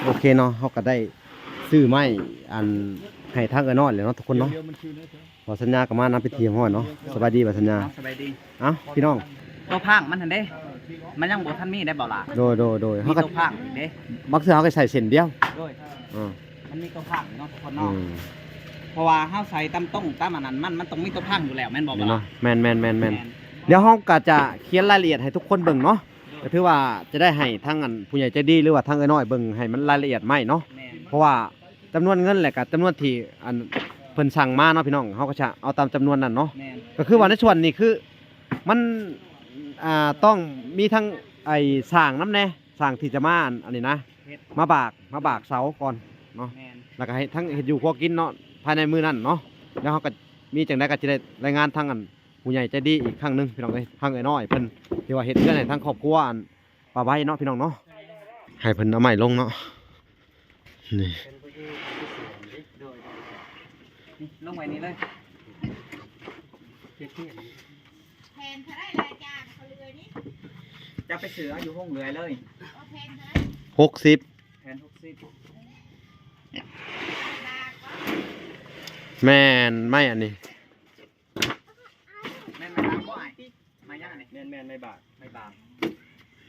โอเคเนาะเขาก็ได้ซื้อไม้อันให้ทางน้อยเลยเนาะทุกคนเนาะขอสัญญากับมานำไปเทียมห้อยเนาะสบายดีบ่สัญญาสบายดีเอ้าพี่น้องตัวพังมันทันเด้มันยังบ่ทันมีได้บ่ล่ะโดยมีตัวพังเด้มักเสือเขาก็ใส่เส้นเดียวโดยอ่ามันมีตัวพังเนาะทุกคนเนาะเพราะว่าเฮาใส่ตำต้งตำอันนั้นมันต้องมีตัวพังอยู่แล้วแม่นบ่เนาะแม่นเดี๋ยวเฮาก็จะเขียนรายละเอียดให้ทุกคนเบิ่งเนาะก็ถือว่าจะได้ให้ทั้งอันผู้ใหญ่ใจดีหรือว่าทั้งน้อยเบิ่งให้มันรายละเอียดใหม่เนาะเพราะว่าจำนวนเงินแหละกับจำนวนที่อันเพิ่นสั่งมาเนาะพี่น้องเขาก็จะเอาตามจำนวนนั้นเนาะก็คือว่าในส่วนนี้คือมันต้องมีทั้งไอ้สร้างน้ำแน่สร้างที่จะมาอันนี้นะมาบากเสาก่อนเนาะแล้วก็ให้ทั้งเฮ็ดอยู่พอกินเนาะภายในมื้อนั้นเนาะแล้วเขาก็มีจังได๋ก็จะได้รายงานทั้งอันผู้ใหญ่ใจดีอีกครั้งนึงพี่น้องเอ้ยทั้งไอ้น้อยเพิ่นที่ว่าเฮ็ดเรื่องให้ทั้งครอบครัวอันป้าใบเนาะพี่น้องเนาะให้เพิ่นเอาไม้ลงเนาะนี่ลงไว้นี่เลยแทนเท่าไรรายจ่ายเขาเลยนี่จะไปเสืออยู่ห้องเรือเลยแทนเท่าไร60แทน60แม่นไม่อันนี้แม่นไม่บางบ่อ้ายมาย่างนี่แม่นไม่บาง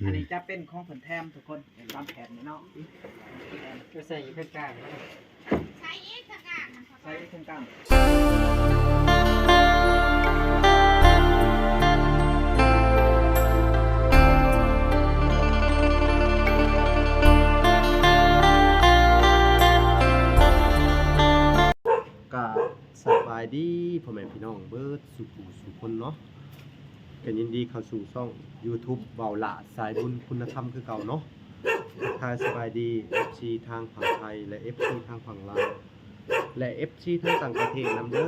อันนี้จะเป็นของผลแทมทุกคนตามแผนนี่เนาะก็ใส่อยู่ข้างกลางใช้อีกสักอย่าง ใส่ข้างกลางก็สบายดีพ่อแม่พี่น้องเบิดสุขสุขคนเนาะกันยินดีเข้าสู่ช่อง YouTube เบาละสายบุญคุณธรรมคือเก่าเนาะทักทายสบายดี FC ทางฝั่งไทยและ FC ทางฝั่งลาวและ FC ทางต่างประเทศนำเด้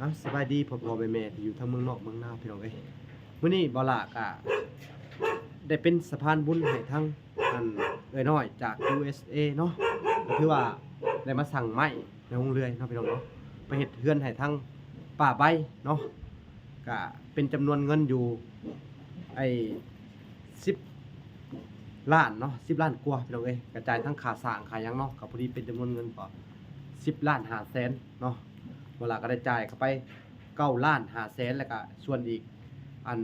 อสบายดีพ่อแม่ที่อยู่ทั้งเมืองนอกเมืองนาพี่น้องเอ้ยมื้อนี้เบาละก็ได้เป็นสะพานบุญให้ทั้งอันน้อยจาก USA เนาะก็คือว่าได้มาสั่งไม้ในโรงเรือนเนาะพี่น้องเนาะไปเฮ็ดเฮือนให้ทั้งป่าใบเนาะก็เป็นจำนวนเงินอยู่ไอ้10 ล้านเนาะ10 ล้านกว่าพี่น้องเอ้ยกระจายทั้งค่าสร้างค่าหยังเนาะก็พอดีเป็นจำนวนเงินก็10 ล้าน5แสนเนาะเวลาก็ได้จ่ายเข้าไป9 ล้าน5แสนแล้วก็ส่วนอีกอัน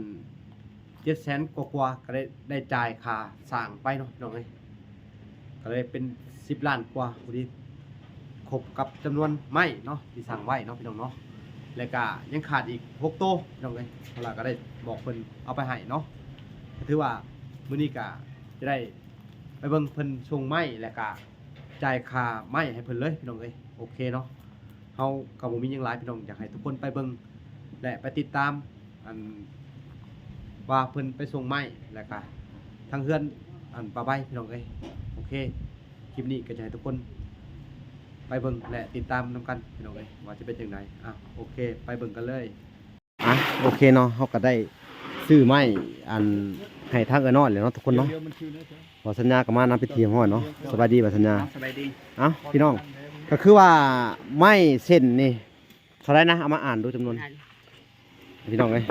7 แสนกว่าๆก็ได้จ่ายค่าสร้างไปเนาะพี่น้องเอ้ยก็เลยเป็น10 ล้านกว่าพอดีครบกับจำนวนไม้เนาะที่สั่งไว้เนาะพี่น้องเนาะแล้วก็ยังขาดอีก6โตพี่น้องเอ้ยเวลาก็ได้บอกเพิ่นเอาไปให้เนาะถือว่ามื้อนี้ก็จะได้ไปเบิ่งเพิ่นส่งไม้แล้วก็จ่ายค่าไม้ให้เพิ่นเลยพี่น้องเอ้ยโอเคเนาะเฮาก็บ่มีหยังหลายพี่น้องอยากให้ทุกคนไปเบิ่งและไปติดตามอันว่าเพิ่นไปส่งไม้แล้วก็ทางเฮือนอันป้าใบพี่น้องเอ้ยโอเคคลิปนี้ก็จะให้ทุกคนไปเบิ่งและติดตามนำกันพี่น้องเอ้ยว่าจะเป็นจังไดโอเคไปเบิ่งกันเลยโอเคเนาะเฮาก็ได้ซื้อไม้อันให้ทางน้อยเลยเนาะทุกคนเนาะขอสัญญากับมานำไปเทียมห้อยเนาะสบายดีบ่สัญญาสบายดีพี่น้องก็คือว่าไม้เส้นนี่เท่าไรนะเอามาอ่านดูจำนวนพี่น้องเอ้ย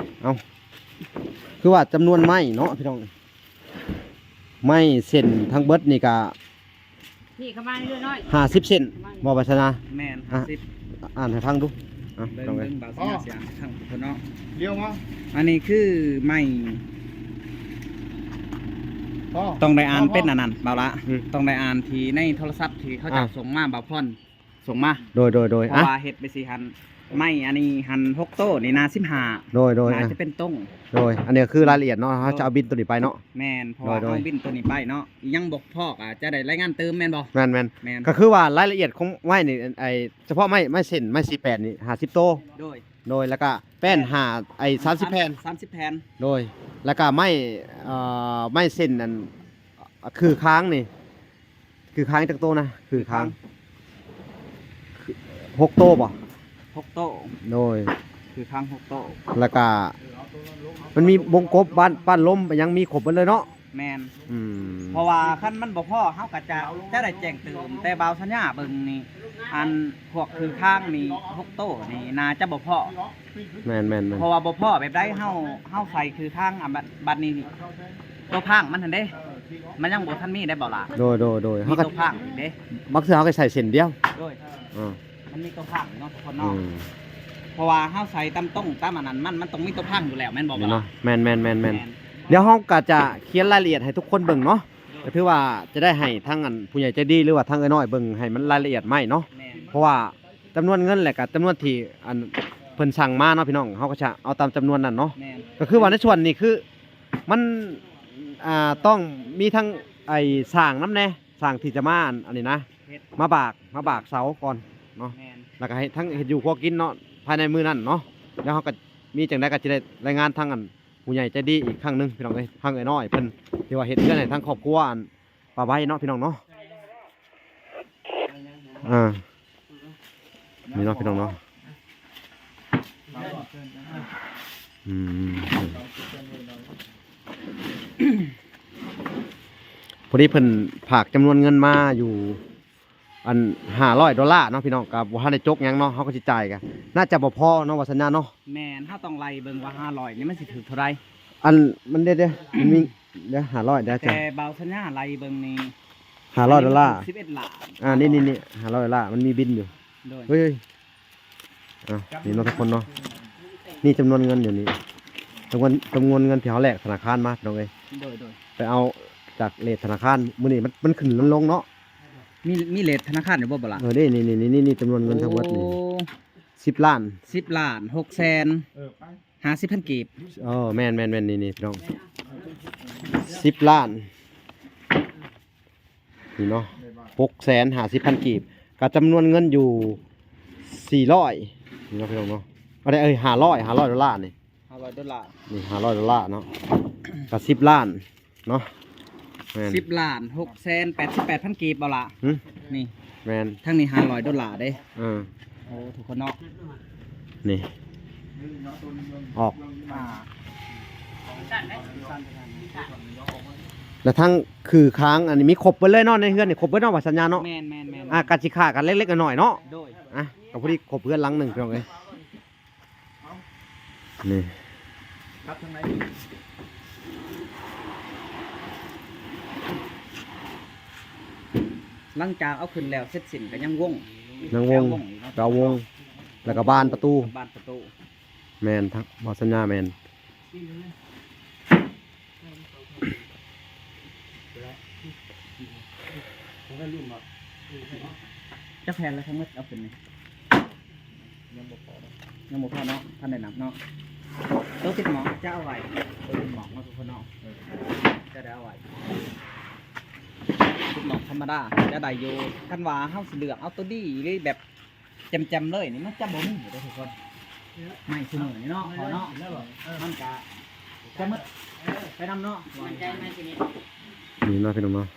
คือว่าจำนวนไม้เนาะพี่น้องไม้เส้นทั้งเบิดนี่ก็นี่เข้ามาเรื่อยน้อย50 เซนบ่บ่สัญญาแม่น50อ่านให้ฟังดูพี่น้องเอ้ยบ่าวสัญญาเสียงทางคนเนาะเลี้ยวมาอันนี้คือไม้ต้องได้อ่านเป็นอันนั้นเบาละต้องได้อ่านที่ในโทรศัพท์ที่เขาจับส่งมาบ่าวพรส่งมาโดยเพราะว่าเฮ็ดไปสิหันไม้อันนี้หัน6โต้นี่นา15โดยน่าจะเป็นต้งโดยอันนี้คือรายละเอียดเนาะเขาจะเอาบินตัวนี้ไปเนาะแม่นเพราะว่าเอาบินตัวนี้ไปเนาะยังบกพอกจะได้รายงานเติมแม่นบ่แม่นก็คือว่ารายละเอียดของไม้นี่ไอ้เฉพาะไม้เส้นไม้48นี่50โต้โดยแล้วก็แป้นไอ้30แผ่น30แผ่นโดยแล้วก็ไม้เส้นนั่นคือค้างนี่คือค้างจักโตนะคือค้าง6โต้บ่6โต้โดยคือค้าง6โต้แล้วก็มันมีวงกบบ้านล้มยังมีครบหมดเลยเนาะแม่นเพราะว่าคันมันบ่พอเฮาก็จะได้แจ้งเติมแต่บ่าวสัญญาเบิ่งนี่อันพวกคือค้างนี่6โต้นี่น่าจะบ่พอแม่นเพราะว่าบ่พอแบบใดเฮาใส่คือทางบัดนี้ตัวพังมันหั่นเด้ มันยังบ่ทันมีได้บ่ล่ะ โดย มี เฮาก็ ตัวพังอีกเด้ มักเสือเฮาก็ใส่เส้นเดียว โดย อ่า มันมีตัวพังเนาะทุกคน อื เนาะ ม เพราะว่าเฮาใส่ตำต้งตำอันนั้นมันต้องมีตัวพังอยู่แล้วแม่นบ่บ่ นี่ ล่ะ เนาะแม่นเดี๋ยวเฮาก็จะเขียนรายละเอียดให้ทุกคนเบิ่งเนาะก็ถือว่าจะได้ให้ทั้งอันผู้ใหญ่ใจดีหรือว่าทั้งไอ้น้อยเบิ่งให้มันรายละเอียดใหม่เนาะ แม่น เพราะว่าจำนวนเงินแหละกับจำนวนที่อันเพิ่นสั่งมาเนาะพี่น้องเขาก็จะเอาตามจำนวนนั้นเนาะ แม่น ก็คือว่าในส่วนนี้คือมันต้องมีทั้งไอ้สร้างน้ำแน่สร้างที่จะมาอันนี้นะ เฮ็ด มาบากเสาก่อนเนาะ แม่น แล้วก็ให้ทั้งเฮ็ดอยู่พอกินเนาะภายในมื้อนั้นเนาะแล้วเขาก็มีจังได๋ก็จะได้รายงานทั้งอันผู้ใหญ่ใจดีอีกครั้งหนึงพี่น้องเอ้ยทั้งไอ้น้อยเพิ่นที่ว่าเฮ็ดเพื่อนให้ทั้งครอบครัวอันป้าใบเนาะพี่น้องเนาะนี่เนาะพี่น้องเนาะอืมพอดีเพิ่นฝากจำนวนเงินมาอยู่อัน$500เนาะพี่น้องกับบ่ทันได้จกหยังเนาะเฮาก็สิจ่ายกันน่าจะบ่พอเนาะว่าสัญญาเนาะ แม่นเฮาต้องไล่เบิ่งว่า500นี่มันสิถึงเท่าใด อันมันเด้มันมีเดี๋ยว500เดี๋ยวจ้ะ แต่เบาสัญญาไล่เบิ่งนี่ $500 11ล้าน นี่$500มันมีบินอยู่ โดย เฮ้ยนี่เนาะทุกคนเนาะนี่จำนวนเงินอยู่นี่จำนวนเงินที่เขาแลกธนาคารมาน้องเอ้ย โดย ไปเอาจากเลทธนาคารมื้อนี้มันขึ้นลงเนาะ มีเลทธนาคารอยู่บ่บ่ล่ะ นี่จำนวนเงินทั้งหมดนี่10 ล้าน 10ล้าน6แสน50,000กีบ แม่นนี่พี่น้อง10 ล้านนี่เนาะ650,000กีบกับจำนวนเงินอยู่400นี่เนาะพี่น้องเนาะอะไร$500นี่ 500ดอลลาร์ นี่$500เนาะกับ10 ล้านเนาะแม่น 10ล้าน6แสน88,000กีบบ่ล่ะ หึ นี่ แม่น ทั้งนี้500ดอลลาร์เด้ อ่า โอ้ทุกคนเนาะ นี่ออก อ่า แล้วทั้งคือค้างอันนี้มีครบเบิดเลยเนาะในเฮือนนี่ครบเบิดเนาะว่าสัญญาเนาะ แม่น กันสิค่ากันเล็กๆน้อยๆเนาะ โดย ก็พอดีครบเพื่อนหลังหนึงพี่น้องเอ้ยนี่ ครับทางไหนหลังจากเอาขึ้นแล้วเสร็จสิ้นก็ยังวง นางวงเกาวง แล้วก็บานประตู บานประตู แมนทั้งบอสัญญาแมน จะแพนแล้วทั้งหมดเอาขึ้นนี่ยังบ่พอเนาะท่านได้นับเนาะตัวติดหมอกจะเอาไว้ตัวติดหมอกเนาะทุกคนเนาะจะได้เอาไว้ติดหมอกธรรมดาจะได้อยู่กันว่าเฮาสิเลือกเอาตัวดีหรือแบบจำเลยนี่มันจะบ่มีเด้อทุกคนไม่เสมอนี่เนาะขอเนาะมันกะจะมึดไปนำเนาะ นี่เนาะพี่น้องเนาะ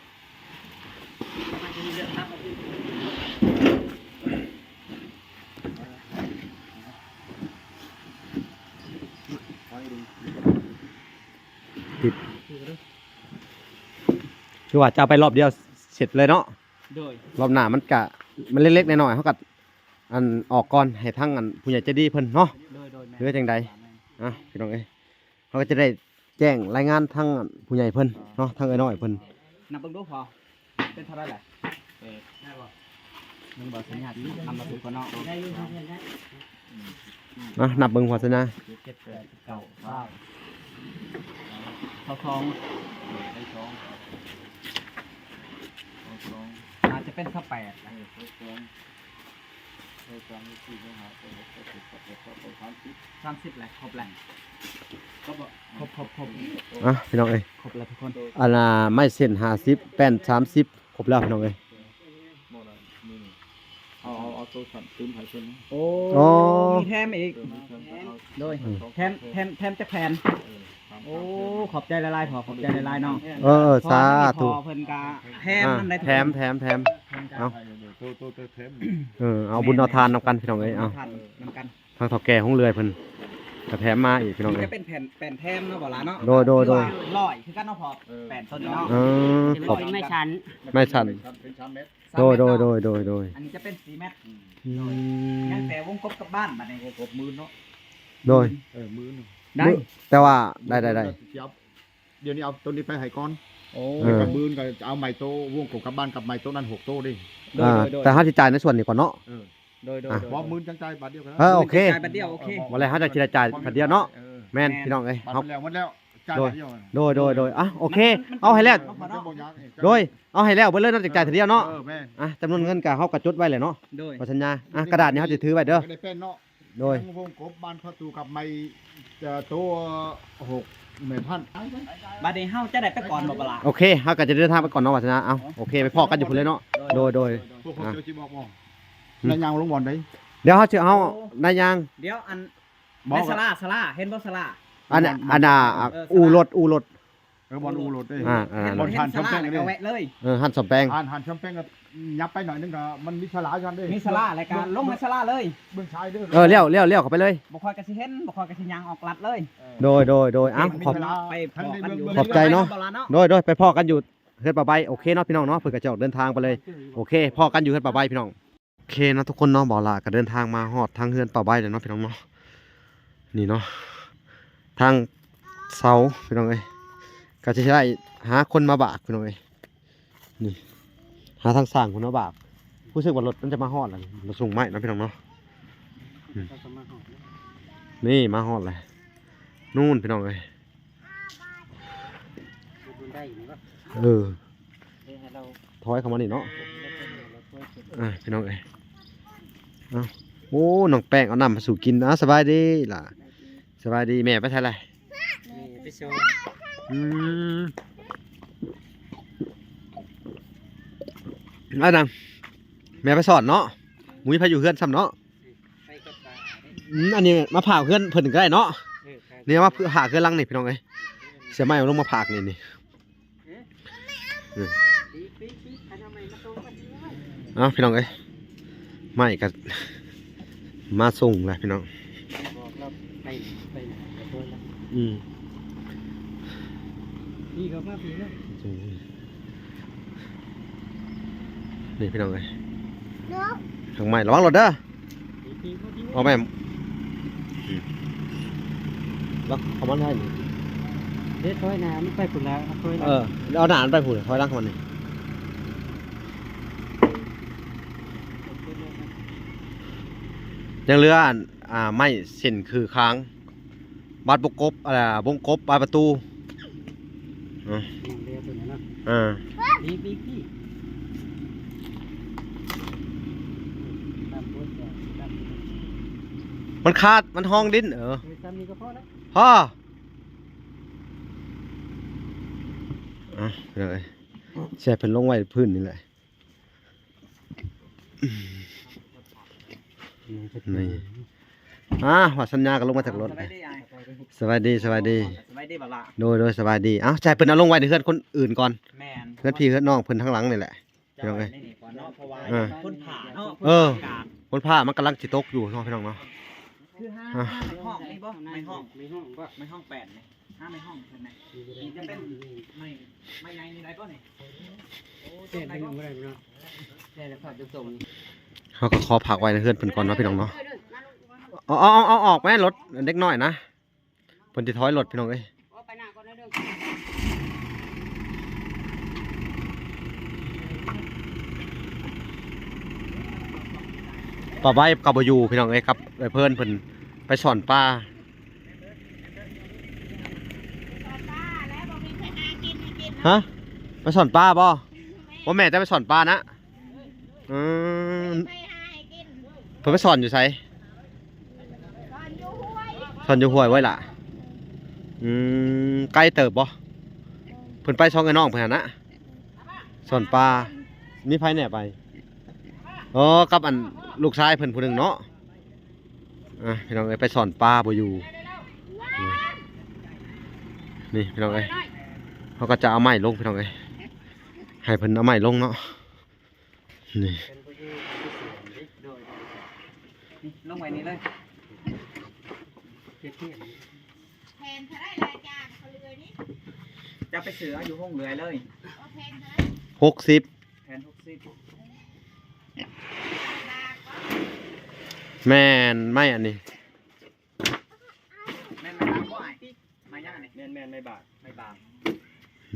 ติดคือว่าจะเอาไปรอบเดียวเสร็จเลยเนาะ โดย รอบหน้ามันเล็กๆน้อยๆเขากัอันออกก่อนให้ทั้งอันผู้ใหญ่ใจดีเพิ่นเนาะ โดย หรือจังใด พี่น้องเอ้ยเขาก็จะได้แจ้งรายงานทั้งผู้ใหญ่เพิ่นเนาะทั้งไอ้น้อยเพิ่น นับเบิ่งดูพอเป็นเท่าไหร่แหละได้บ่มันบอกสัญญาณทำมาถูกคนเนาะ นับเบิ่งหัวซะนะ 7 8 9 10เขาทองอาจจะเป็นข้า8 30แหละครบแหละครบพี่น้องเอ้ย ครบแล้วทุกคน อันน่ะไม้เส้น50แป้น30ครบแล้วพี่น้องเอ้ย เอาตัวสั่นตื้มหายเส้น โอ้ อ๋อ มีแถมอีกโดยแถมจะแผ่นโอ้ขอบใจละลายขอบใจละลายน้อง สาธุ พอเพิ่นกะแถมนั่นได้ แถมเอา ตัวเทม เอาบุญเอาทานนำกันพี่น้องเอ้ยเอา ทานนำกัน ทางเฒ่าแก่ของเรือยเพิ่นก็แถมมาอีกพี่น้องเอ้ จะ ย เป็นแผ่นแถมเนาะบ่ล่ะเนาะ โดย ลอยคือกันเนาะพอแผ่นต้นเนาะ ขอบ ไม่ชัน ไม่ชัน เป็นชั้นเม็ด โดย อันนี้จะเป็น4เมตรยังแต่วงกบกับบ้านบัดนี้ กบมือเนาะ โดย มือหนึ่ง ได้ แต่ว่าได้ เดี๋ยวนี้เอาตัวนี้ไปให้ก่อน โอ้ แล้วก็บืนก็เอาไม้โตวงกบกับบ้านกับไม้โตนั้น6 โตดิ โดยโดย แต่เฮาสิจ่ายในส่วนนี้ก่อนเนาะ เออ โดย บ่มื้อจังใจบาทเดียวกัน โอเค จ่ายบัดเดียวโอเค บ่แล้วเฮาจะจ่ายบัดเดียวเนาะแม่นพี่น้องเอ้ย บาท เฮา มันแล้วจ่ายบาทเดียว โดยอ่ะโอเคเอาให้แล้ว มันจะบ่ยาก โดยเอาให้แล้วเบิดเลยเนาะจ่ายทีเดียวเนาะ แม่ อ่ะจำนวนเงินก็เฮาก็จดไว้เลยเนาะ โดย บ่สัญญาอ่ะกระดาษนี้เฮาสิถือไว้เด้อ ได้เป็นเนาะ โดย วงกบบ้านประตูกับไม้ตัว6 เมตรพัน บัดนี้เฮาจะได้ไปก่อนบ่ปะล่ะ โอเคเฮาก็จะเดินทางไปก่อนเนาะว่าสัญญาเอาโอเคไปพอกันอยู่พุ่นเลยเนาะโดย พวกผมเจอจิบอกบ่นายยางลงบ่อนได้ เดี๋ยวเฮาสิเอานายยาง เดี๋ยวอัน บ่ ในสลาเห็นบ่สลา อันน่ะอู่รถ บ่อนอูรถได้ เห็น บ่อน เห็ ผ่าน นส ช่อง ลา แป้ง แล้ว นี่ ก็แวะเลย หันสมแปลง หันช่องแป้งก็ยับไปหน่อยนึงก็มันมีฉลาชันเด้ มีสลาแล้วก็ลงในสลาเลย เบื้องชายเด้อ เลี้ยวเข้าไปเลย บ่ค่อยก็สิเห็นบ่ค่อยก็สิย่างออกลัดเลย โดยเอ้าขอบ ไปพอกันอยู่ ขอบใจเนาะ บ่ล่เนาะ โดยไปพ่อกันอยู่เฮือนป่าใบโอเคเนาะพี่น้องเนาะเพิ่นก็จะออกเดินทางไปเลยโอเคพ่อกันอยู่เฮือนป่าใบพี่น้องโอเคเนาะทุกคนเนาะบ่ล่ะก็เดินทางมาฮอดทางเฮือนป่าใบแล้วเนาะพี่น้องเนาะนี่เนาะทางเสาพี่น้องเอ้ยก็จะได้หาคนมาบากพี่น้องเอ้ยนี่หาทางสร้างคนมาบากผู้สึกว่ารถมันจะมาฮอดแล้วรถส่งไม้เนาะพี่น้องเนาะนี่มาฮอดเลยนู่นพี่น้องเอ้ยถอยเข้ามานี่เนาะพี่น้องเอ้ยเอาโอ้น้องแป้งเอาน้ำมาสู่กินนะสบายดีล่ะสบายดีแม่ไปทางไร ไปโชว์ อันนั้นแม่ไปสอนเนาะมุ้ยพาอยู่เพื่อนซ้ำเนาะ ไปกับปลา อันนี้มาผ่าเพื่อนเพิ่นก็ได้เนาะเนี่ยมาผ่าเพื่อนลังนี่พี่น้องเอ้ยเสียไม้เอาลงมาผ่านี่เอาพี่น้องเอ้ยไม่ก็มาส่งแหละพี่น้องนี่ก็มาผีเนาะ นี่พี่น้องเอ้ยทางไม้ระวังรถเด้อเอาแม่ล็อกเขามันให้นี่ เด็ดถอยหน้ามันไปพุ่นแล้วถอยหลัง เอาหนานไปผูกถอยหลังเขามันนี่ยังเหลือไม่เส้นคือค้างบาดบกกบวงกบบานประตู เรือตัวนี้เนาะพี่ มันขาดมันห้องดิ้นซ้ำนี่ก็พอแล้ว พ่อเลยแช่เพิ่นลงไว้พื้นนี่แหละนี่ว่าสัญญาก็ลงมาจากรถสวัสดีบ่ล่ะ โดยสบายดีเอ้าแช่เพิ่นเอาลงไว้ในเฮือนคนอื่นก่อน แม่น เฮือนพี่เฮือนน้องเพิ่นทั้งหลังนี่แหละพี่น้องเอ้ย นี่ก่อนเนาะเพราะว่าคนผ่าเนาะ คนผ้ามันกำลังสิตกอยู่เนาะพี่น้องเนาะ คือห้าห้องนี่บ่ไม่ห้อง8นี่5ไม่ห้องใช่มั้ยนี่จะเป็นไม่ใหญ่นี่ได้บ่นี่โอ้เต็มได้บ่ได้เนาะได้แล้วฝากส่ง เขาก็ขอผักไว้ในเฮือนเพิ่นก่อนเนาะพี่น้องเนาะเอาออกแม่รถเด็กน้อยนะเพิ่นสิถอยรถพี่น้องเอ้ยป่าใบกับบ่อยู่พี่น้องเอ้ยครับเพิ่นไปสอนป้า แล้วบ่มีใครหากินให้กิน ฮะไปสอนป้าบ่ว่าแม่จะไปสอนป้านะอืม ไปหาให้กิน เพิ่นไปสอนอยู่ไส ตอนอยู่ห้วย สอนอยู่ห้วยไว้ล่ะไกลเติบบ่เพิ่นไปช่องไอ้น้องเพิ่นหั่นนะสอนป้ามีไผแหน่ไปอ๋อกับอันลูกชายเพิ่นผู้หนึงเนาะพี่น้องเอ้ยไปสอนป้าบ่อยู่นี่พี่น้องเอ้ยเขาก็จะเอาไม้ลงพี่น้องเอ้ยให้เพิ่นเอาไม้ลงเนาะนี่ ลงไว้นี่เลย แทนเท่าไรรายจ่ายเขาเลยนี่ จะไปเสืออยู่ห้องเรือเลย เอาแทนเท่าไร 60 แทน60 บาทก็ แม่นไม่อันนี้ แม่นไม่บาทก็ไอ้มาย่างนี่แม่นไม่บาท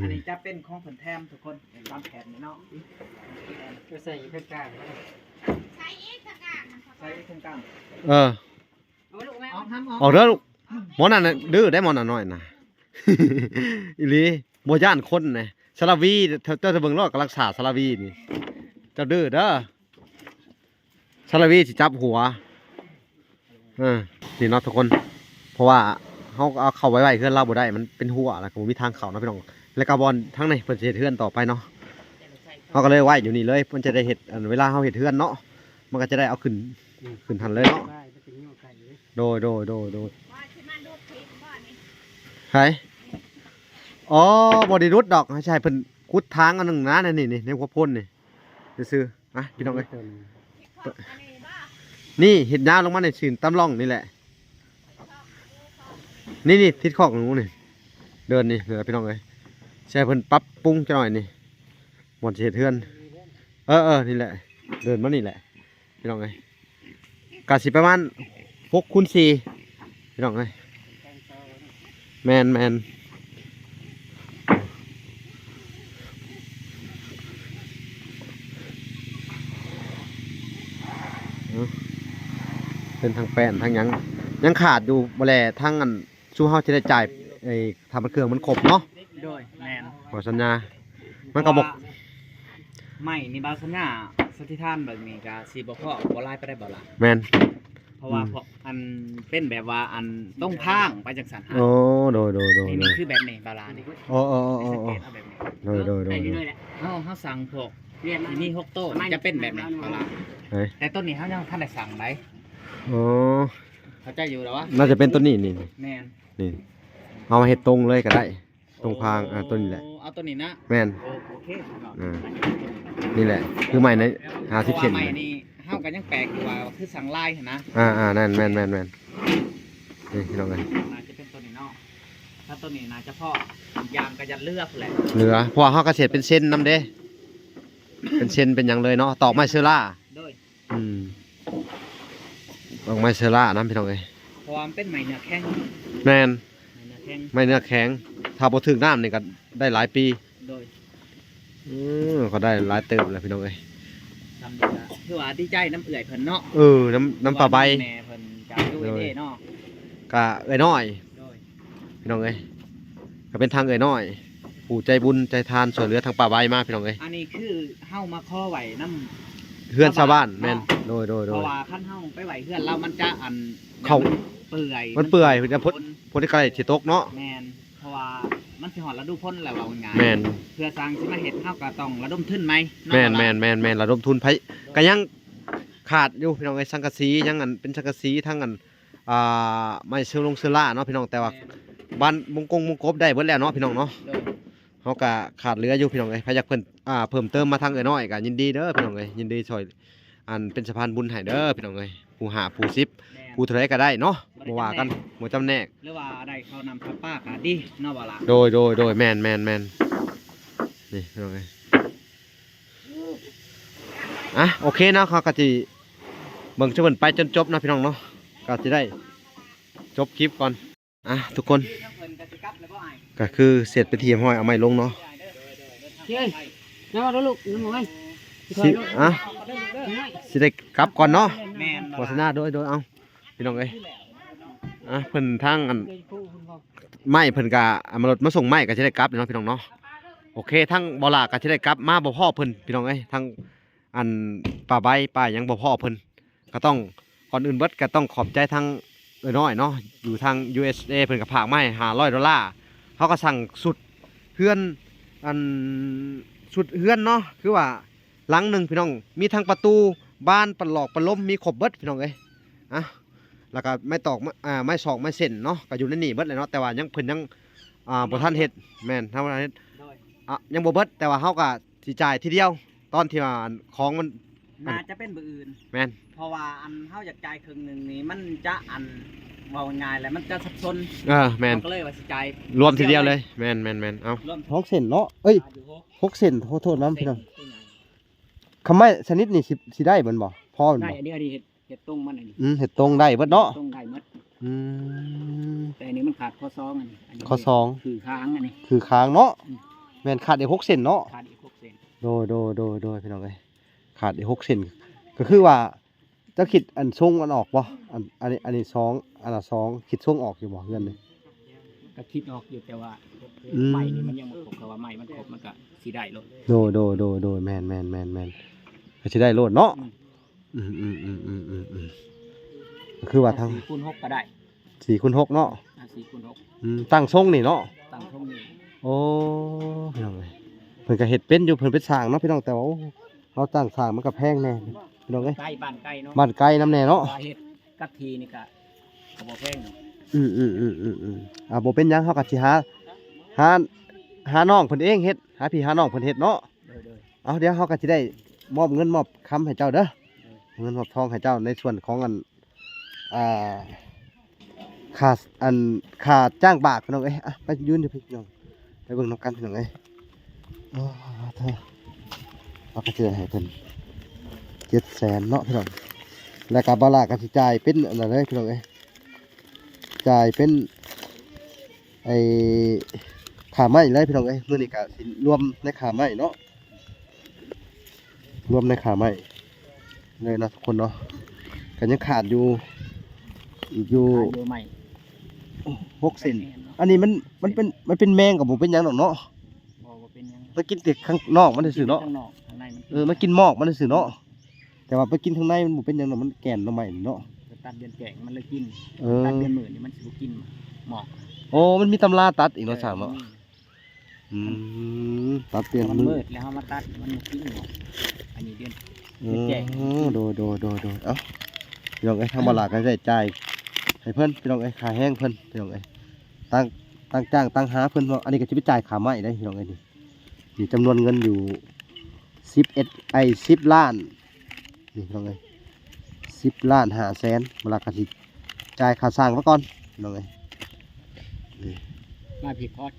อันนี้จะเป็นของผลแทมทุกคนตามแผนนี่เนาะ ก็ใส่เพิ่นกลาง ใช้อีกสักอย่างมันเข้าไป ใช้เครื่องกลาง เออ เอาลูกแม่ ออกทำออก ออกเด้อลูกหมอนั่นน่ะดื้อได้หมอนั่นน้อยน่ะ อีหลีบ่ย่านคนน่ะสลาวีเจ้าจะเบิ่งรอดกับรักษาสลาวีนี่เจ้าดื้อเด้อสลาวีสิจับหัวนี่เนาะทุกคน เพราะว่าเฮาเอาเข้าไว้เฮือนเราบ่ได้มันเป็นหัวแล้วก็บ่มีทางเข้าเนาะพี่น้องแล้วก็บอลทั้งในเพิ่นสิเฮ็ดเฮือนต่อไปเนาะเฮาก็เลยไว้อยู่นี่เลยเพิ่นจะได้เฮ็ดเวลาเฮาเฮ็ดเฮือนเนาะมันก็จะได้เอาขึ้นทันเลยเนาะ ได้มันเป็นยุ่งไก่เลย โดย ว่าสิมาดูคลิปบ่นี่ ใช่อ๋อบอดี้รุดดอกใช่เพิ่นคุดทางอันหนึงนะนี่ในหัวพ่นนี่ซื่อๆอ่ะพี่น้องเอ้ย คลิปของอันนี้บ่ นี่เห็ดยาวลงมาในชื่นตำร่องนี่แหละนี่ทิศขอกของหนูนี่เดินนี่พี่น้องเอ้ยใช่เพิ่นปรับปรุงจักหน่อยนี่หมดสิเฮ็ดเทือนนี่แหละเดินมานี่แหละพี่น้องเอ้ยกะสิประมาณ6x4พี่น้องเอ้ยแมนเป็นทางแป้นทางหยังขาดอยู่บ่แลทางอันสู้เฮาสิได้จ่ายไอ้ทำเครื่องมันครบเนาะ โดยแมน ขอสัญญามันก็บอก ไม่นี่บาสัญญาสถิธานแบบนี้ก็สิบ่พอบ่ลายไปได้บ่ล่ะ แมน เพราะว่าพวกอันเป็นแบบว่าอันต้องพางไปจังสันหา โอ้โดย นี่คือแบบนี้บาลานี่ โอ้ สังเกตเอาแบบนี้ โดย ได้อยู่ด้วยแหละ เฮาสั่งพวก เรียน ที่นี่6โต๊ะจะเป็นแบบนี้บาลา เฮ้ย แต่ต้นนี้เฮายังท่านได้สั่งได โอ้ เข้าใจอยู่แล้ววะ น่าจะเป็นต้นนี้นี่ แม่น นี่เอามาเฮ็ดตรงเลยก็ได้ ตรงพางต้นนี้แหละ เอาต้นนี้นะ แม่น โอเค นี่แหละคือใหม่ใน50เซน ใหม่นี่เฮาก็ยังแปลกอยู่ว่าคือสั่งลายหั่นนะ นั่นแม่นนี่พี่น้องเอ้ย น่าจะเป็นต้นนี้เนาะถ้าต้นนี้น่าจะพอยางก็ยันเลือกแหละ เหลือเพราะว่าเฮาก็เสร็จเป็นเส้นนำเด้เป็นเส้นเป็นหยังเลยเนาะตอกไม้เชื้อรา โดย ตอกไม้เชื้อรานํพี่น้องเอ้ย เพราะว่ามันเป็นไม้เนื้อแข็ง แม่น ไม้เนื้อแข็ง ไม้เนื้อแข็งถ้าบ่ถึงน้ำนี่ก็ได้หลายปี โดย ก็ได้หลายเติบแล้วพี่น้องเอ้ย ทำดีละคือว่าดีใจน้ำเอื่อยเพิ่นเนาะ น้ำปลาใบ แม่เพิ่นจากดูเด้เนาะ กะเอ้ยน้อย โดย พี่น้องเอ้ยก็เป็นทางเอ้ยน้อยผู้ใจบุญใจทานช่วยเหลือทางป่าใบมาพี่น้องเอ้ย อันนี้คือเฮามาขอไหวน้ำ เฮือนชาวบ้านแม่นโดย เพราะว่าขั้นเฮาไปไหวเพื่อนเรามันจะอัน เข้า เปื่อย มันเปื่อยเพิ่นจะพ้นที่ไกลสิตกเนาะ แม่นเพราะว่ามันสิหอดฤดูฝนแล้วว่าง่าย แม่น เพื่อสร้างสิมาเฮ็ดเฮาก็ต้องระดมทุนไหมเนาะ แม่นระดมทุนไผก็ยังขาดอยู่พี่น้องเอ้ยสังกะสียังอันเป็นสังกะสีทั้งอันไม้เชื้อราเนาะพี่น้องแต่ว่าบ้านมงกบได้เบิดแล้วเนาะพี่น้องเนาะ โดย เฮาก็ขาดเหลืออยู่พี่น้องเอ้ยใครอยากเพิ่นเพิ่มเติมมาทางเอ้ยน้อยก็ยินดีเด้อพี่น้องเอ้ยยินดีช่วยอันเป็นสะพานบุญให้เด้อพี่น้องเอ้ยผู้หาผู้10 แม่น ผู้เท่าไรก็ได้เนาะบ่ว่ากันบ่จำแนก หรือว่าได้เข้านำทับป้าก็ดีเนาะบ่ล่ะ โดยแม่นนี่พี่น้องเอ้ยโอเคเนาะเขาก็สิเบิ่งจะเบิ่นไปจนจบเนาะพี่น้องเนาะก็สิได้จบคลิปก่อนทุกคน เพิ่นก็สิกลับแล้วบ่อ้าย ก็คือเสร็จไปทีมห้อยเอาไม้ลงเนาะ เฮ้ยน้ำมาลูกน้ำมาไว้ สิสิได้กลับก่อนเนาะ แม่น โฆษณาโดยเอาพี่น้องเอ้ยเพิ่นทางอันไม้เพิ่นก็เอามารถมาส่งไม้ก็สิได้กลับเนาะพี่น้องเนาะโอเคทั้งบ่ลาก็สิได้กลับมาบ่พอเพิ่นพี่น้องเอ้ยทั้งอันป่าใบป่าหยังบ่พอเพิ่นก็ต้องก่อนอื่นเบิดก็ต้องขอบใจทางน้อยเนาะอยู่ทาง USA เพิ่นก็ฝากมาให้$500เขาก็สั่งสุดเฮือนอันสุดเฮือนเนาะคือว่าหลังหนึงพี่น้องมีทั้งประตูบ้านปะหลอกปะล้มมีครบเบิดพี่น้องเอ้ยแล้วก็ไม้ตอกไม้ศอกไม้เส้นเนาะก็อยู่ในนี่เบิดเลยเนาะแต่ว่ายังเพิ่นยังบ่ทันเฮ็ดแม่นถ้าบ่ทันเฮ็ด โดย ยังบ่เบิดแต่ว่าเฮาก็สิจ่ายทีเดียวตอนที่ว่าของมัน น่าจะเป็นมื้ออื่น แม่น เพราะว่าอันเฮาอยากจ่ายครึ่งหนึงนี่มันจะอันเว้าง่ายแล้วมันจะสับสน แม่น เราก็เลยว่าสิจ่าย รวมทีเดียวเลยแม่นเอา รวม 6เส้นเนาะเอ้ย6เส้นโทษน้ำพี่น้องคำไม้ชนิดนี้สิได้บ่บ่พอบ่ ได้อันนี้เห็ดตรงมันอันนี้ เฮ็ดตรงได้เบิดเนาะ ตรงได้หมด อืม แต่อันนี้มันขาดข้อซองอันนี้ ข้อสอง คือค้างอันนี้ คือค้างเนาะ แม่นขาดอีก6เซนเนาะ ขาดอีก6เซน โดยพี่น้องเอ้ยขาดอีก6เซนก็คือว่าเจะคิดอันทรงอันออกบ่อันนี้2อันละ2คิดทรงออกอยู่บ่เฮือนนี่ ก็คิดออกอยู่แต่ว่า อืม ไม้นี่มันยังบ่ครบเพราะว่าไม้มันครบมันก็สิได้ลง โดยแม่นก็สิได้โลดเนาะ อืม ก็คือว่าทาง 4คูณ6ก็ได้ 4คูณ6เนาะ 4คูณ6 ตั้งทรงนี่เนาะ ตั้งทงนี่ โอ้พี่น้องเอ้ยเพิ่นก็เฮ็ดเป็นอยู่เพิ่นเป็นสร้างเนาะพี่น้องแต่ว่าโอ้เฮาตั้งสร้างมันก็แพงแน่พี่น้องเอ้ย ใกล้บ้านใกล้เนาะ บ้านไกลน้ำแน่เนาะ ว่าเฮ็ดกับทีนี่ก็บ่แพงเนาะ บ่เป็นหยังเฮาก็สิหาน้องเพิ่นเองเฮ็ดหาพี่หาน้องเพิ่นเฮ็ดเนาะ โดย เอาเดี๋ยวเฮาก็สิได้มอบเงินมอบคำให้เจ้าเด้อเงินมอบทองให้เจ้าในส่วนของอ่าค่าจ้างบากพี่น้องเอ้ยอ่ะไปยืนเดี๋ยวพี่น้องไปเบิ่งนำกันพี่น้องเอ้ยอ๋อเธอเอาก็สิได้ให้เพิ่น700,000เนาะพี่น้องแล้วก็บ่ล่ะก็สิจ่ายเป็นอันนั้นเลยพี่น้องเอ้ยจ่ายเป็นไอ้ค่าไม้เลยพี่น้องเอ้ยมื้อนี้ก็สิรวมในค่าไม้เนาะรวมในค่าไม้เลยนะทุกคนเนาะก็ยังขาดอยู่อีกอยู่ ๆอยู่ใหม่ 6เซนอันนี้มันเป็นแมงกับบ่เป็นหยังดอกเนาะ บ่เป็นหยัง ไปกินแต่ข้างนอกมันซื่อๆเนาะ ข้างนอกข้างในมัน มันกินหมอกมันซื่อๆเนาะแต่ว่าไปกินข้างในมันบ่เป็นหยังดอกมันแก่นหน่อไม้เนาะ ตัดเดือนแกงมันเลยกิน เออ ตัดเดือนหมื่นนี่มันสิบ่กินหมอก โอ้มันมีตำราตัดอีกเนาะสร้างเนาะตัดเปลี่ยน มัน มือ มืดแล้วเฮามาตัดมันบ่กินหมอกอันนี้เดือน แจก โดเอ้าพี่น้องเอ้ยทางบ่ลาก็ได้จ่ายให้เพิ่นพี่น้องเอ้ยค่าแห้งเพิ่นพี่น้องเอ้ยตั้งจ้างตั้งหาเพิ่นว่าอันนี้ก็สิไปจ่ายค่าไม้ได้พี่น้องเอ้ยนี่จำนวนเงินอยู่10ล้านนี่พี่น้องเอ้ย10ล้าน5แสนบ่ลาก็สิจ่ายค่าสร้างไว้ก่อนพี่น้องเอ้ย มาผิดพอด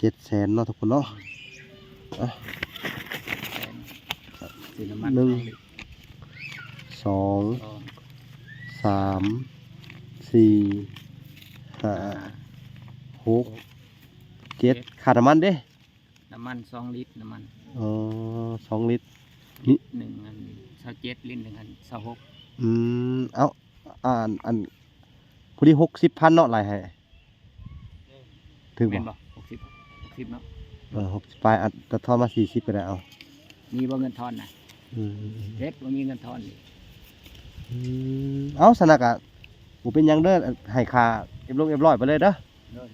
700,000เนาะทุกคนเนาะ สีน้ำมัน หนึ่ง 2 สอง 3 4 5 6 7ขาดน้ำมันเด้ น้ำมัน2ลิตรน้ำมัน 2 ลิตร 1อัน27ลิตร1อัน26 เอาอันผู้ที่60,000เนาะหลายให้ถึง แม่ บ่ นบ่60เนาะ 60ไปอันตะทอนมา40ก็ได้เอา มีบ่เงินทอนน่ะ อืม เฮ็ดบ่มีเงินทอนนี่ เอาสนักอ่ะบ่เป็นหยังเด้อให้ค่าเรียบร้อยไปเลยเด้อ โดย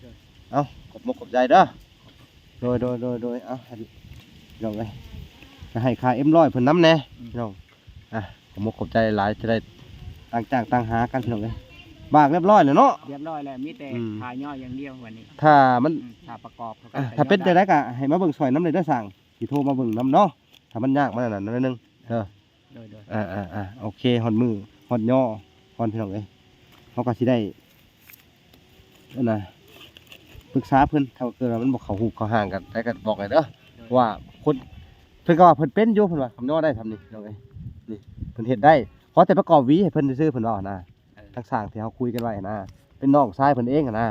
เอาขอบมกขอบใจเด้อโดยเอาให้พี่น้องเอ้ยจะให้ค่า100เพิ่นนำแน่พี่น้องขอบมกขอบใจหลายจะได้ตั้งจ้างตั้งหากันพี่น้องเอ้ยบากเรียบร้อยแล้วเนาะ เรียบร้อยแล้วมีแต่ อืม ขายย่ออย่างเดียววันนี้ ถ้ามัน ถ้าประกอบเขาก็ ถ้าเป็นจังได๋ก็ให้มาเบิ่งซอยน้ำเลยเด้อสั่งสิโทรมาเบิ่งน้ำเนาะถ้ามันยากมันนั่นนิดนึงเด้อ โดย โอเคฮอดมือฮอดย่อฮอดพี่น้องเอ้ยเฮาก็สิได้นั่นน่ะปรึกษาเพิ่นถ้าเกิดว่ามันบ่เข้าหูเข้าห่างกันได้ก็บอกให้เด้อว่าคนเพิ่นก็ว่าเพิ่นเป็นอยู่เพิ่นว่าคำย่อได้ทำนี่พี่น้องเอ้ยนี่เพิ่นเฮ็ดได้ขอแต่ประกอบหวีให้เพิ่นซื่อๆเพิ่นว่านะทักษะที่เฮาคุยกันไว้นะเป็นน้องชายเพิ่นเองนะ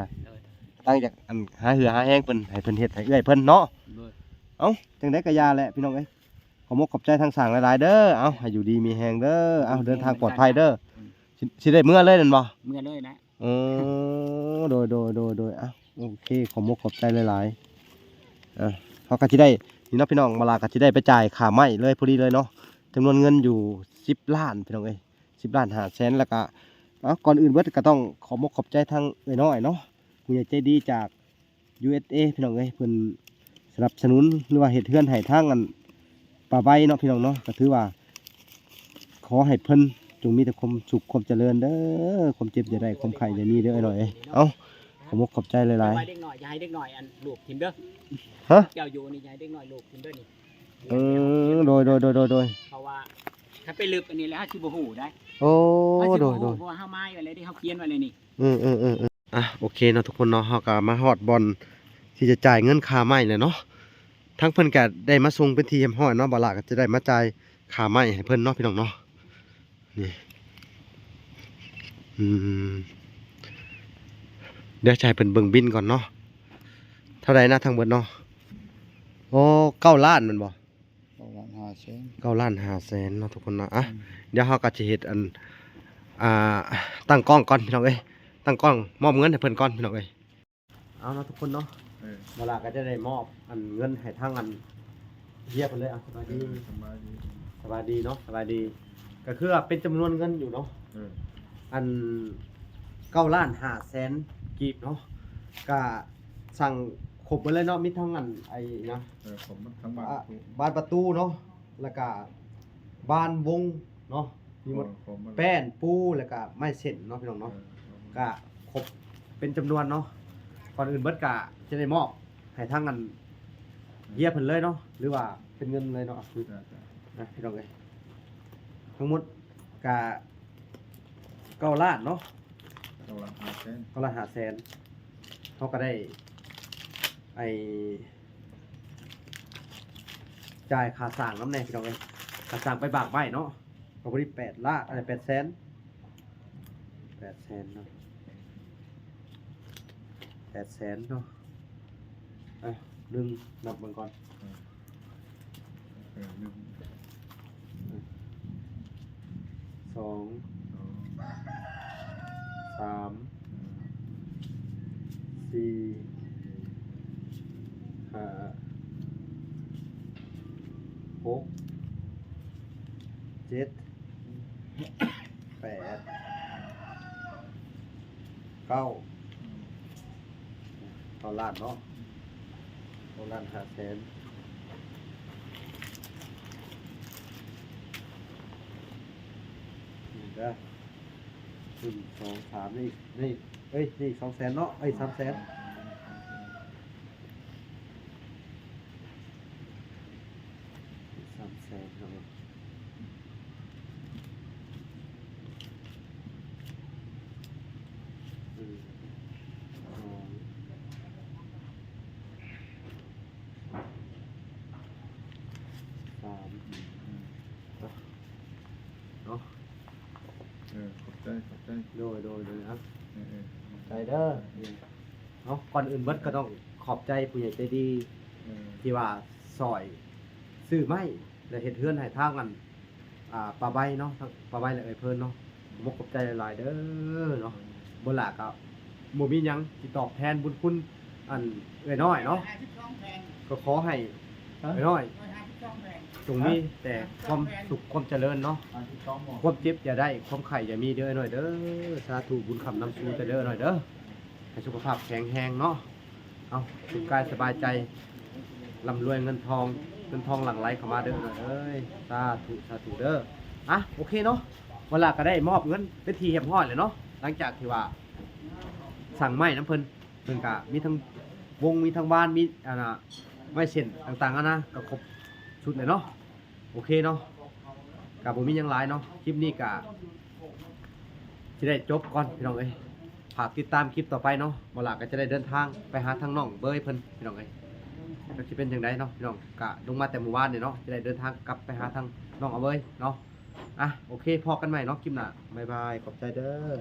ตั้งจากอันหาเหือหาแห้งเพิ่นให้เพิ่นเฮ็ดให้เอื้อยเพิ่นเนาะ เอ้าจังได้กะยาแหละพี่น้องเอ้ยขอมกขอบใจทางสั่งหลายๆเด้อเอ้าให้อยู่ดีมีแฮงเด้อเอ้าเดินทางปลอดภัยเด้อสิได้เมื่อเลยนั่นบ่ เมื่อเลยนะ โดยเอ้าโอเคขอมกขอบใจหลายๆเฮาก็สิได้นี่เนาะพี่น้องมาลาก็สิได้ไปจ่ายค่าไม้เลยพอดีเลยเนาะจำนวนเงินอยู่10ล้านพี่น้องเอ้ย10ล้าน5แสนแล้วก็ก่อนอื่นเบิดก็ต้องขอมกขอบใจทางเอ้ยน้อยเนาะผู้ใหญ่ใจดีจาก USA พี่น้องเอ้ยเพิ่นสนับสนุนหรือว่าเฮ็ดเฮือนให้ทางอันป่าไว้เนาะพี่น้องเนาะก็ถือว่าขอให้เพิ่นจงมีแต่ความสุขความเจริญเด้อความเจ็บอย่าได้ความไข้อย่ามีเด้อไอ้หน่อยเอ้าขอมกขอบใจหลาย ไว้เด็กหน่อยอย่าให้เด็กหน่อยอันลูกทิมเด้อ ๆฮะ เจ้าอยู่นี่อย่าให้เด็กหน่อยลูกทิมเด้อนี่ โดย เพราะว่าถ้าไปลึกอันนี้แล้วสิบ่ฮู้ได้ โอ้ เพ โด ราะ ย ว่าเฮามาอยู่แล้วที่เฮาเขียนไว้เลยนี่ โอเคเนาะทุกคนเนาะเฮาก็มาฮอดบอลที่จะจ่ายเงินค่าไม้แล้วเนาะทั้งเพิ่นก็ได้มาส่งเป็นที่เรียบร้อยเนาะบ่ล่ะก็จะได้มาจ่ายค่าไม้ให้เพิ่นเนาะพี่น้องเนาะนี่ เดี๋ยวจะให้เพิ่นเบิ่งบินก่อนเนาะเท่าใดนะทั้งเบิดเนาะโอ้9 ล้านแมันบ่ ประมาณ500,000 9 ล้าน5แสนเนาะทุกคนเนาะอ่ะเดี๋ยวเฮาก็สิเฮ็ดอันตั้งกล้องก่อนพี่น้องเอ้ยตั้งกล้องมอบเงินให้เพิ่นก่อนพี่น้องเอ้ยเอาเนาะทุกคนเนาะเวลาก็จะได้มอบอันเงินให้ทางอันเฮียเพิ่นเลยอ่ะสบายดี สบายดี สบายดีเนาะสบายดีก็คือว่าเป็นจำนวนเงินอยู่เนาะ อัน9 ล้าน5แสนกีบเนาะก็สั่งครบไปเลยเนาะมีทั้งอันไอ้นะ ผมทั้งบ้าน บานประตูเนาะแล้วก็บานวงเนาะมีหมดแป้นปูแล้วก็ไม้เส้นเนาะพี่น้องเนาะก็ครบเป็นจำนวนเนาะก่อนอื่นเบิดก็จะได้มอบให้ทั้งอันเยียเพิ่นเลยเนาะหรือว่าเป็นเงินเลยเนาะคือนะพี่น้องเอ้ยทั้งหมดก็9 ล้านเนาะ 9 ล้าน500,000 9 ล้าน5แสนเขาก็ได้ไอจ่ายค่าสร้างน้ำแน่พี่น้องเอ้ยค่าสร้างไปบากไม้เนาะก็บ่ได้8 ล้านอะไร8แสน8แสนเนาะ8แสนเนาะดึงนับเบิ่งก่อน2 3 4 5 6 7 8 9 ล้านเนาะ9 ล้าน5แสนนี่เด้อ1 2 3นี่เอ้ยนี่2แสนเนาะ3แสน3แสนครับเนาะ ขอบใจ โดยครับใจเด้อเนาะก่อนอื่นเบิดก็ต้องขอบใจผู้ใหญ่ใจดีที่ว่าซอยซื้อไม้และเฮ็ดเฮือนให้ทางกันปลาใบเนาะทั้งปลาใบและเอ้ยเพิ่นเนาะผมขอบใจหลายๆเด้อเนาะบ่ล่ะก็บ่มีหยังสิตอบแทนบุญคุณอันเอ้ยน้อยเนาะก็ขอให้เอ้ยน้อยจงมีแต่ความสุขความเจริญเนาะความเจ็บอย่าได้ความไข้อย่ามีเด้อหน่อยเด้อสาธุบุญคำนำสู่เด้อหน่อยเด้อให้สุขภาพแข็งแรงเนาะเอาสุขกายสบายใจร่ำรวยเงินทองหลั่งไหลเข้ามาเด้อหน่อยเอ้ยสาธุเด้ออ่ะโอเคเนาะเวลาก็ได้มอบเงินเป็นทีเรียบร้อยเลยเนาะหลังจากที่ว่าสั่งไม้น้ำเพิ่นก็มีทั้งวงมีทั้งบ้านมีไม้เส้นต่างๆนะก็ครบชุดเลยเนาะโอเคเนาะกับผมมีหยังหลายเนาะคลิปนี้กะจะได้จบก่อนพี่น้องเอ้ยฝากติดตามคลิปต่อไปเนาะเวลาก็จะได้เดินทางไปหาทางน้องเบยเพิ่นพี่น้องเอ้ยก็สิเป็นจังไดเนาะพี่น้องกะลงมาแต่หมู่บ้านนี่เนาะจะได้เดินทางกลับไปหาทางน้องเอาเบยเนาะอ่ะโอเคพอกันใหม่เนาะคลิปหน้าบ๊ายบายขอบใจเด้อ